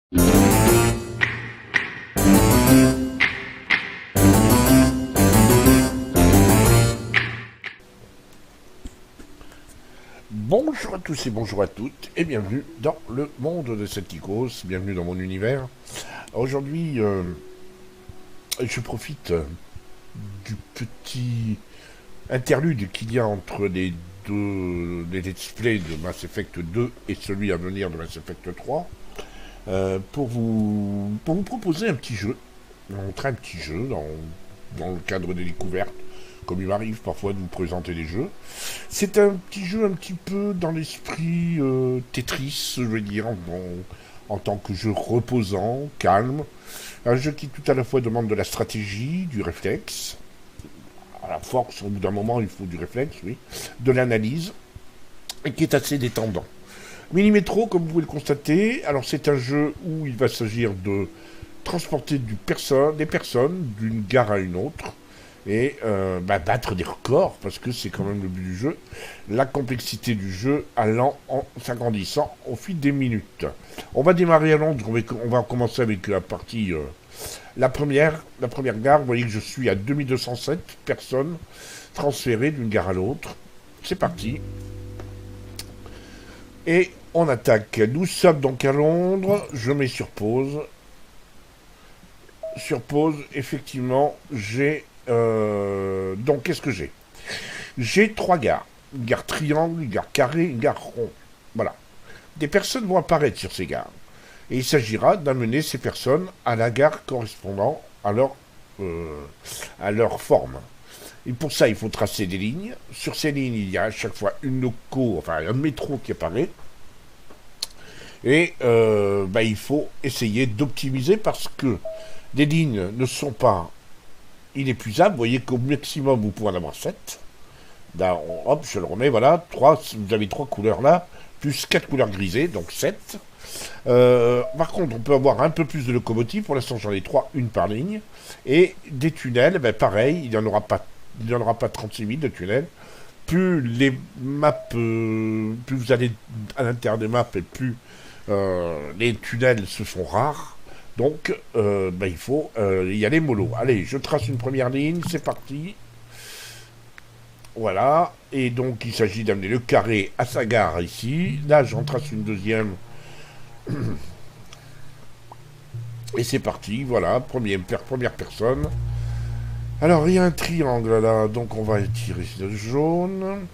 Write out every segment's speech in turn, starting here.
Bonjour à tous et bonjour à toutes et bienvenue dans le monde de Celticos, bienvenue dans mon univers. Aujourd'hui, je profite du petit interlude qu'il y a entre les let's play de Mass Effect 2 et celui à venir de Mass Effect 3 pour vous proposer un petit jeu, montrer un petit jeu dans le cadre des découvertes. Comme il m'arrive parfois de vous présenter des jeux. C'est un petit jeu un petit peu dans l'esprit Tetris, je veux dire, en tant que jeu reposant, calme. Un jeu qui tout à la fois demande de la stratégie, du réflexe. À la force, au bout d'un moment, il faut du réflexe, oui. De l'analyse, et qui est assez détendant. Mini-Metro, comme vous pouvez le constater, alors c'est un jeu où il va s'agir de transporter des personnes d'une gare à une autre, et battre des records, parce que c'est quand même le but du jeu, la complexité du jeu allant en s'agrandissant au fil des minutes. On va démarrer à Londres, on va commencer avec la partie, la première gare. Vous voyez que je suis à 2207 personnes transférées d'une gare à l'autre. C'est parti. Et on attaque. Nous sommes donc à Londres, je mets sur pause. Sur pause, effectivement, j'ai... donc, qu'est-ce que j'ai? J'ai 3 gares. Une gare triangle, une gare carré, une gare rond. Voilà. Des personnes vont apparaître sur ces gares. Et il s'agira d'amener ces personnes à la gare correspondant à leur forme. Et pour ça, il faut tracer des lignes. Sur ces lignes, il y a à chaque fois un métro qui apparaît. Et il faut essayer d'optimiser parce que les lignes ne sont pas inépuisable. Vous voyez qu'au maximum, vous pouvez en avoir 7. Là, hop, je le remets, voilà. 3, vous avez 3 couleurs là, plus 4 couleurs grisées, donc 7. Par contre, on peut avoir un peu plus de locomotives. Pour l'instant, j'en ai 3, une par ligne. Et des tunnels, pareil, il n'y en aura pas 36 000 de tunnels. Plus les maps, plus vous allez à l'intérieur des maps, et plus les tunnels se font rares. Donc, il faut y aller mollo. Allez, je trace une première ligne, c'est parti. Voilà. Et donc, il s'agit d'amener le carré à sa gare ici. Là, j'en trace une deuxième. Et c'est parti, voilà. Première personne. Alors, il y a un triangle là, donc on va tirer le jaune.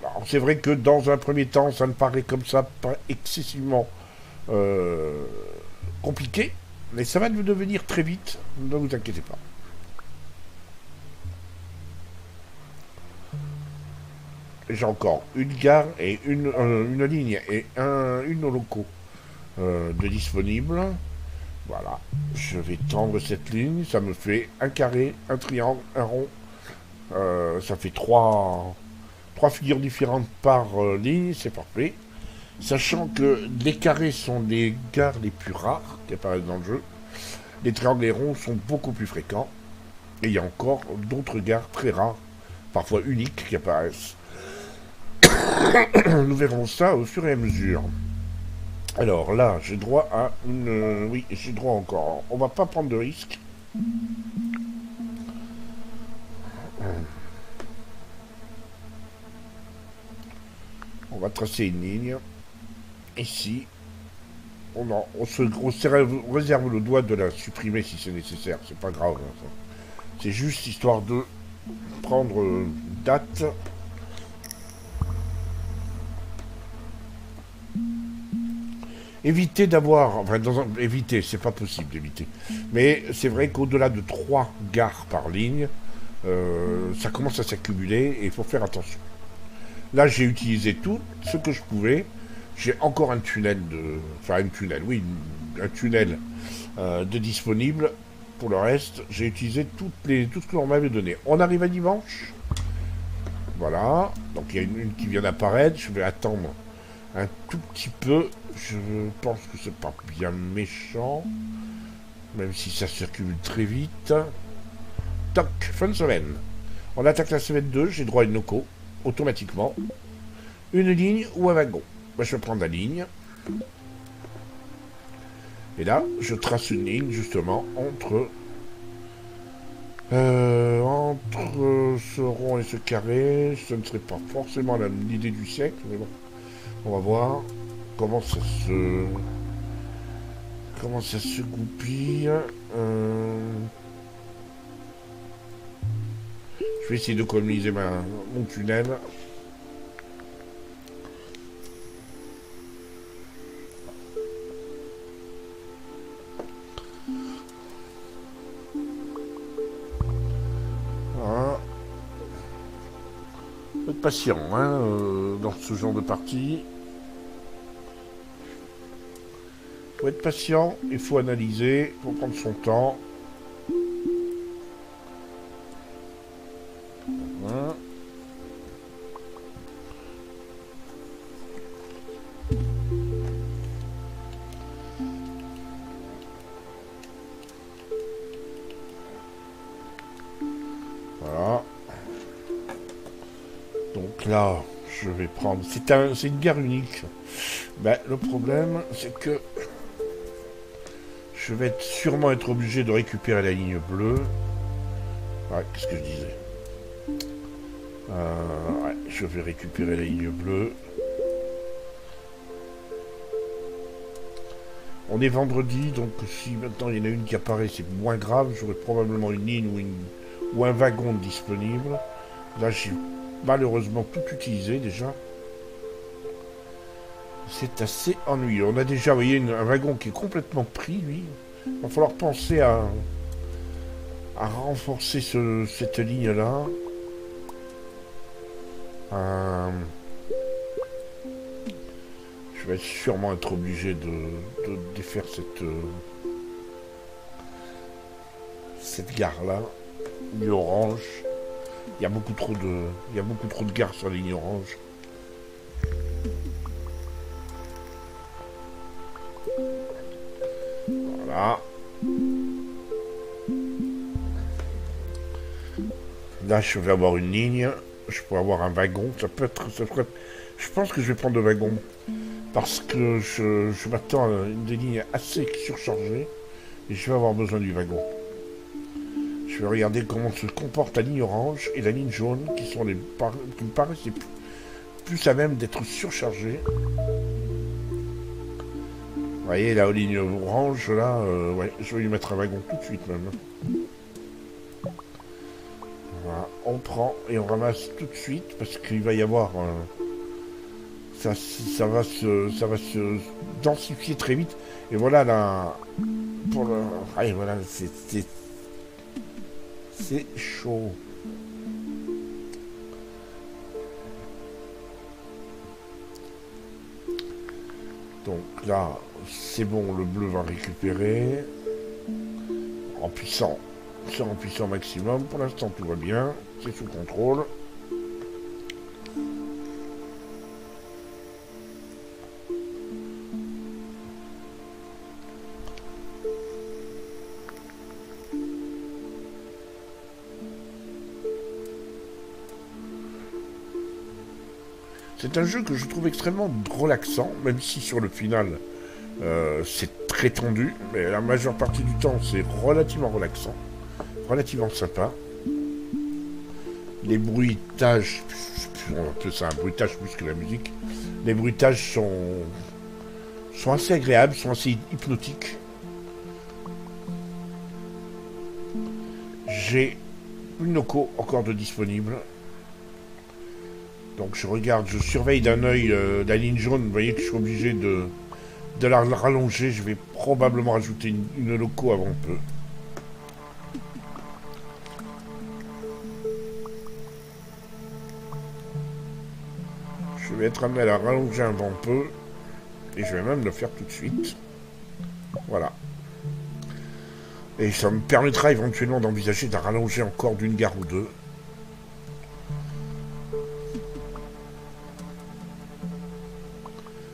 Alors, c'est vrai que dans un premier temps, ça me paraît comme ça pas excessivement... compliqué, mais ça va devenir très vite, ne vous inquiétez pas. J'ai encore une gare et une ligne et une loco de disponible. Voilà, je vais tendre cette ligne, ça me fait un carré, un triangle, un rond. Ça fait trois figures différentes par ligne, c'est parfait. Sachant que les carrés sont les gares les plus rares qui apparaissent dans le jeu. Les triangles et ronds sont beaucoup plus fréquents. Et il y a encore d'autres gares très rares, parfois uniques, qui apparaissent. Nous verrons ça au fur et à mesure. Alors là, j'ai droit à une... oui, j'ai droit encore. On va pas prendre de risques. On va tracer une ligne. Ici, on se réserve le doigt de la supprimer si c'est nécessaire, c'est pas grave. Hein, c'est juste histoire de prendre date. Éviter d'avoir... éviter, c'est pas possible d'éviter. Mais c'est vrai qu'au-delà de 3 gares par ligne, ça commence à s'accumuler et il faut faire attention. Là, j'ai utilisé tout ce que je pouvais. J'ai encore un tunnel un tunnel de disponible. Pour le reste, j'ai utilisé tout ce que l'on m'avait donné. On arrive à dimanche. Voilà. Donc il y a une qui vient d'apparaître. Je vais attendre un tout petit peu. Je pense que c'est pas bien méchant. Même si ça circule très vite. Toc, fin de semaine. On attaque la semaine 2. J'ai droit à une loco. Automatiquement. Une ligne ou un wagon. Moi, je vais prendre la ligne. Et là, je trace une ligne justement entre ce rond et ce carré. Ce ne serait pas forcément l'idée du siècle, mais bon, on va voir comment ça se goupille. Je vais essayer d'économiser mon tunnel. Voilà. Faut être patient dans ce genre de partie. Faut être patient, il faut analyser, il faut prendre son temps. Voilà. Voilà. Donc là, je vais prendre... C'est une gare unique. Ben, le problème, c'est que je vais sûrement être obligé de récupérer la ligne bleue. Ouais, qu'est-ce que je disais ouais, je vais récupérer la ligne bleue. On est vendredi, donc si maintenant il y en a une qui apparaît, c'est moins grave. J'aurai probablement une ligne ou un wagon disponible. Là, j'ai malheureusement tout utilisé déjà. C'est assez ennuyeux. On a déjà, vous voyez, un wagon qui est complètement pris, lui. Il va falloir penser à renforcer cette ligne-là. Je vais sûrement être obligé de défaire cette gare-là. Ligne orange. Il y a beaucoup trop de gares sur la ligne orange. Voilà. Là, je vais avoir une ligne. Je peux avoir un wagon. Ça peut être... Je pense que je vais prendre le wagon. Parce que je m'attends à des lignes assez surchargées. Et je vais avoir besoin du wagon. Je vais regarder comment se comporte la ligne orange et la ligne jaune, qui me paraissent plus à même d'être surchargées. Vous voyez, la ligne orange, là, ouais, je vais lui mettre un wagon tout de suite même. Voilà, on prend et on ramasse tout de suite, parce qu'il va y avoir... ça va se densifier très vite. Et voilà, là... Allez, voilà, c'est chaud. Donc là, c'est bon, le bleu va récupérer. En puissant maximum. Pour l'instant, tout va bien. C'est sous contrôle. C'est un jeu que je trouve extrêmement relaxant, même si sur le final, c'est très tendu. Mais la majeure partie du temps, c'est relativement relaxant. Relativement sympa. Les bruitages, on appelle ça un bruitage plus que la musique. Les bruitages sont assez agréables, sont assez hypnotiques. J'ai une loco encore de disponible. Donc je regarde, je surveille d'un œil la ligne jaune. Vous voyez que je suis obligé de la rallonger. Je vais probablement rajouter une loco avant peu. Je vais être amené à la rallonger avant peu. Et je vais même le faire tout de suite. Voilà. Et ça me permettra éventuellement d'envisager de rallonger encore d'une gare ou deux.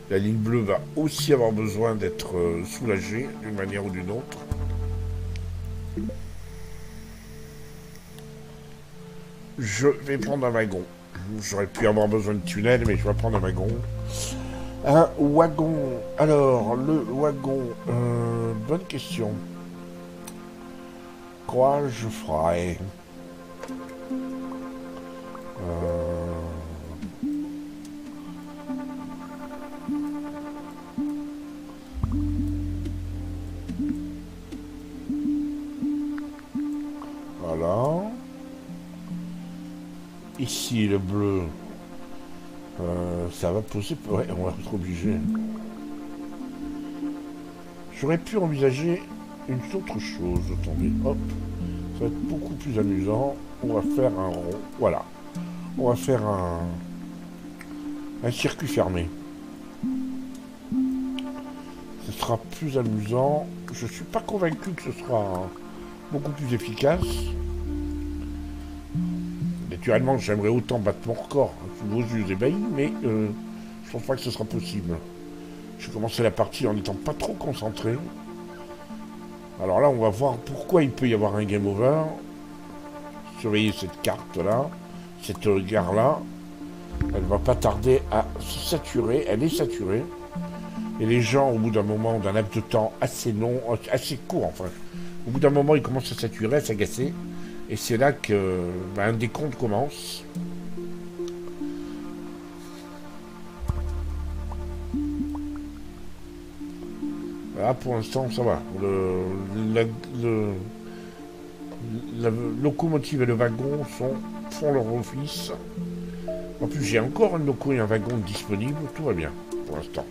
La ligne bleue va aussi avoir besoin d'être soulagée d'une manière ou d'une autre. Je vais prendre un wagon. J'aurais pu avoir besoin de tunnel, mais je vais prendre un wagon. Un wagon. Alors, le wagon. Bonne question. Quoi je ferai Voilà. Ici, le bleu. Ça va poser... Ouais, on va être obligé. J'aurais pu envisager une autre chose. Attendez, hop. Ça va être beaucoup plus amusant. On va faire un rond. Voilà. On va faire un circuit fermé. Ce sera plus amusant. Je suis pas convaincu que ce sera beaucoup plus efficace. Naturellement, j'aimerais autant battre mon record sous vos yeux ébahis, mais je pense pas que ce sera possible. J'ai commencé la partie en n'étant pas trop concentré. Alors là, on va voir pourquoi il peut y avoir un game over. Surveillez cette carte-là, cette gare-là. Elle va pas tarder à se saturer. Elle est saturée. Et les gens, au bout d'un moment, d'un laps de temps assez long, assez court, enfin, au bout d'un moment, ils commencent à saturer, à s'agacer. Et c'est là que un décompte commence. Là, pour l'instant, ça va. La locomotive et le wagon font leur office. En plus, j'ai encore un loco et un wagon disponibles. Tout va bien, pour l'instant.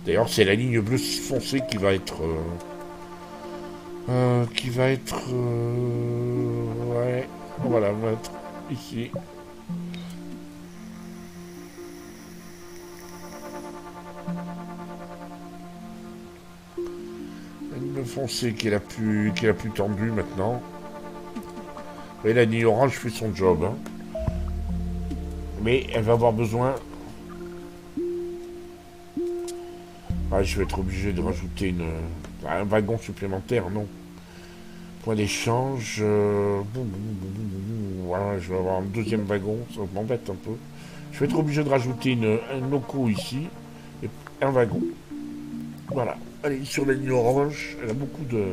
D'ailleurs, c'est la ligne bleue foncée qui va être... ouais, on va la mettre ici. La ligne foncée qui est la plus tendue maintenant. Et la ligne orange fait son job. Hein. Mais elle va avoir besoin... Ah, je vais être obligé de rajouter un wagon supplémentaire, non. Point d'échange. Voilà, je vais avoir un deuxième wagon, ça m'embête un peu. Je vais être obligé de rajouter un loco ici et un wagon. Voilà. Allez, sur la ligne orange, elle a beaucoup de...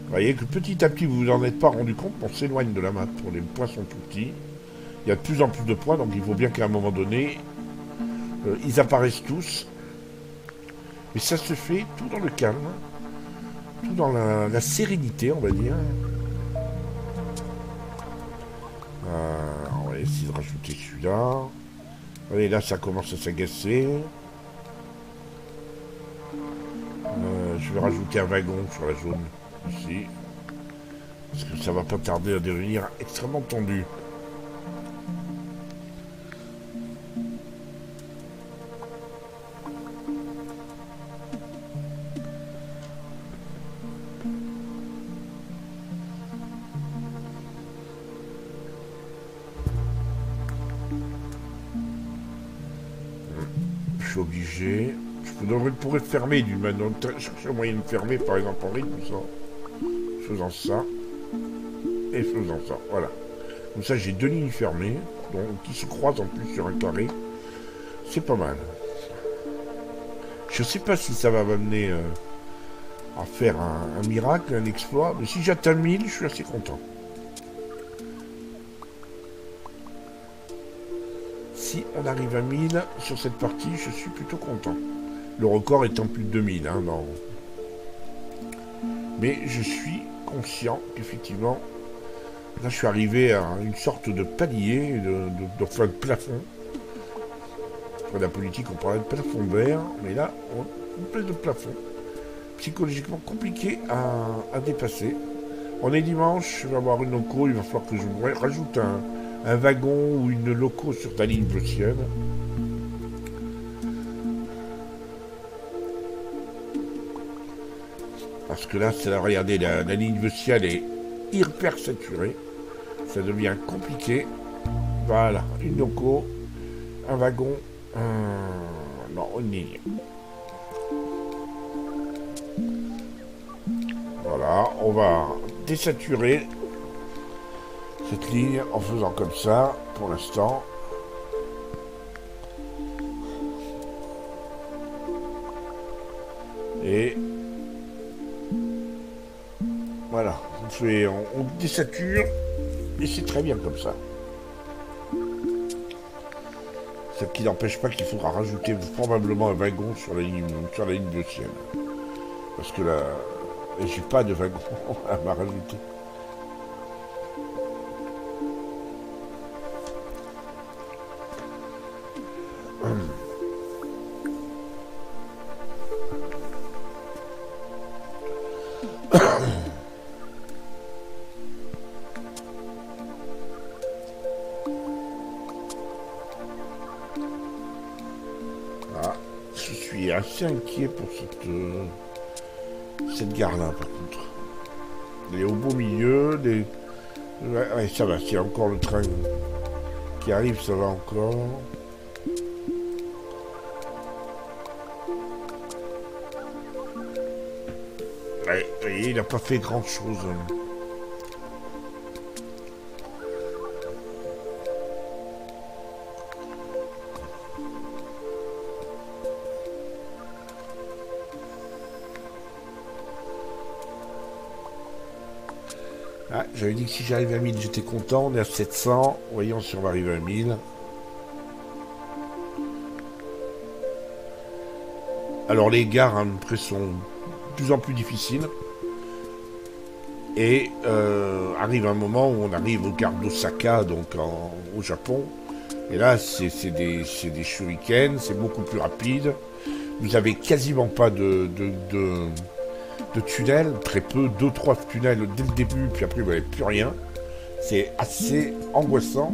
Vous voyez que petit à petit, vous vous en êtes pas rendu compte, on s'éloigne de la map. Les points sont tout petits. Il y a de plus en plus de points, donc il faut bien qu'à un moment donné, ils apparaissent tous. Mais ça se fait tout dans le calme, tout dans la sérénité, on va dire. On va essayer de rajouter celui-là. Vous voyez, là, ça commence à s'agacer. Je vais rajouter un wagon sur la zone, ici. Parce que ça va pas tarder à devenir extrêmement tendu. Je suis obligé. Je pourrais fermer d'une manière. Chercher un moyen de fermer, par exemple, en rythme, ça. Faisant ça. Et faisant ça. Voilà. Comme ça, j'ai deux lignes fermées, donc, qui se croisent en plus sur un carré. C'est pas mal. Je sais pas si ça va m'amener à faire un miracle, un exploit, mais si j'atteins 1000, je suis assez content. Si on arrive à 1000 sur cette partie, je suis plutôt content. Le record étant plus de 2000, hein, non. Mais je suis conscient qu'effectivement, là je suis arrivé à une sorte de palier, de plafond. Pour la politique, on parlait de plafond vert, mais là, on parle de plafond. Psychologiquement compliqué à dépasser. On est dimanche, je vais avoir une loco, il va falloir que je rajoute un wagon ou une loco sur ta ligne bleu ciel. Parce que là, regardez, la ligne bleu ciel est hyper saturée. Ça devient compliqué. Voilà, une loco, un wagon, non, une ligne. Voilà, on va désaturer cette ligne en faisant comme ça, pour l'instant. Et voilà, on désature et c'est très bien comme ça. Ce qui n'empêche pas qu'il faudra rajouter probablement un wagon sur la ligne gaussienne. Parce que là, j'ai pas de wagon à m'a rajouter. Ah, je suis assez inquiet pour cette gare-là, par contre. Elle est au beau milieu, ouais, ça va, s'il y a encore le train qui arrive, ça va encore. Ouais, il n'a pas fait grand-chose. Ah, j'avais dit que si j'arrivais à 1000, j'étais content. On est à 700. Voyons si on va arriver à 1000. Alors les gares, après, sont de plus en plus difficiles. Et arrive un moment où on arrive aux gares d'Osaka, donc au Japon. Et là, c'est des shurikens, c'est beaucoup plus rapide. Vous avez quasiment pas de tunnels, très peu, 2-3 tunnels dès le début, puis après vous n'avez plus rien. C'est assez angoissant.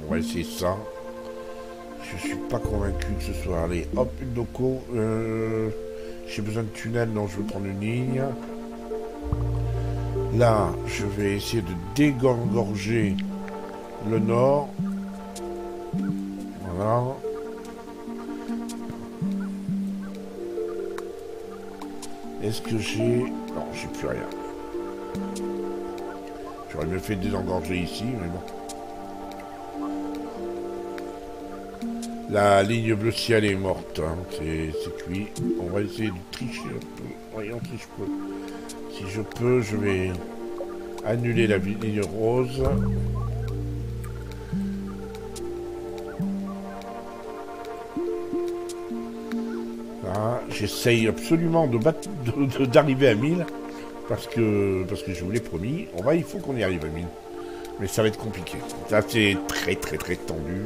On va essayer ça. Je suis pas convaincu que ce soit. Allez, hop, une doco. J'ai besoin de tunnels, donc je vais prendre une ligne. Là, je vais essayer de dégorger le nord. Voilà. Est-ce que j'ai... Non, j'ai plus rien. J'aurais mieux fait désengorger ici, mais bon. La ligne bleu ciel est morte, hein. C'est cuit. On va essayer de tricher un peu. Voyons si je peux. Si je peux, je vais annuler la ligne rose. J'essaye absolument d'arriver à 1000 parce que je vous l'ai promis. Il faut qu'on y arrive à 1000. Mais ça va être compliqué. Là, c'est très très très tendu.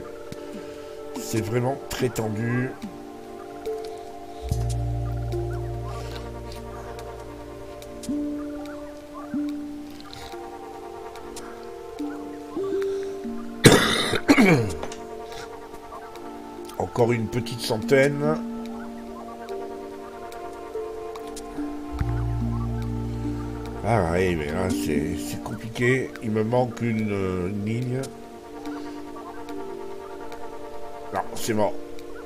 C'est vraiment très tendu. Encore une petite centaine. Ah ouais, mais là c'est compliqué. Il me manque une ligne. Non, c'est mort.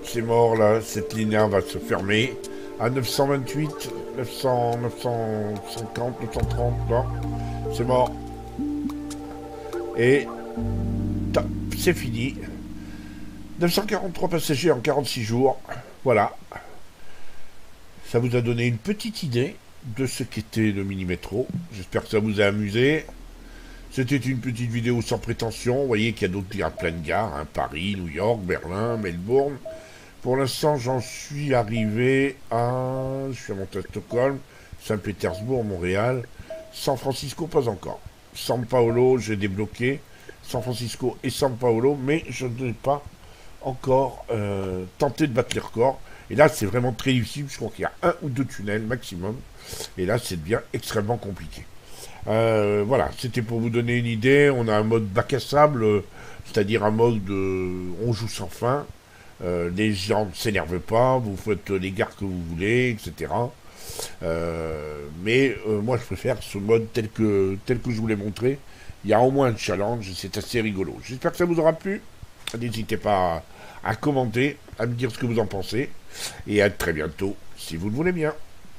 C'est mort là, cette ligne va se fermer. À 928, 900, 950, 930, non. C'est mort. Et c'est fini. 943 passagers en 46 jours. Voilà. Ça vous a donné une petite idée de ce qu'était le mini-métro. J'espère que ça vous a amusé. C'était une petite vidéo sans prétention. Vous voyez qu'il y a d'autres plein de gares, hein, Paris, New York, Berlin, Melbourne. Pour l'instant, j'en suis arrivé à... Je suis monté à Stockholm, Saint-Pétersbourg, Montréal. San Francisco, pas encore. San Paolo, j'ai débloqué. San Francisco et San Paolo, mais je n'ai pas encore tenté de battre les records. Et là, c'est vraiment très difficile. Je crois qu'il y a 1 ou 2 tunnels maximum. Et là, c'est bien extrêmement compliqué. Voilà, c'était pour vous donner une idée. On a un mode bac à sable, c'est-à-dire un mode on joue sans fin. Les gens ne s'énervent pas, vous faites les gares que vous voulez, etc. Mais moi, je préfère ce mode tel que je vous l'ai montré. Il y a au moins un challenge, c'est assez rigolo. J'espère que ça vous aura plu. N'hésitez pas à commenter, à me dire ce que vous en pensez. Et à très bientôt, si vous le voulez bien.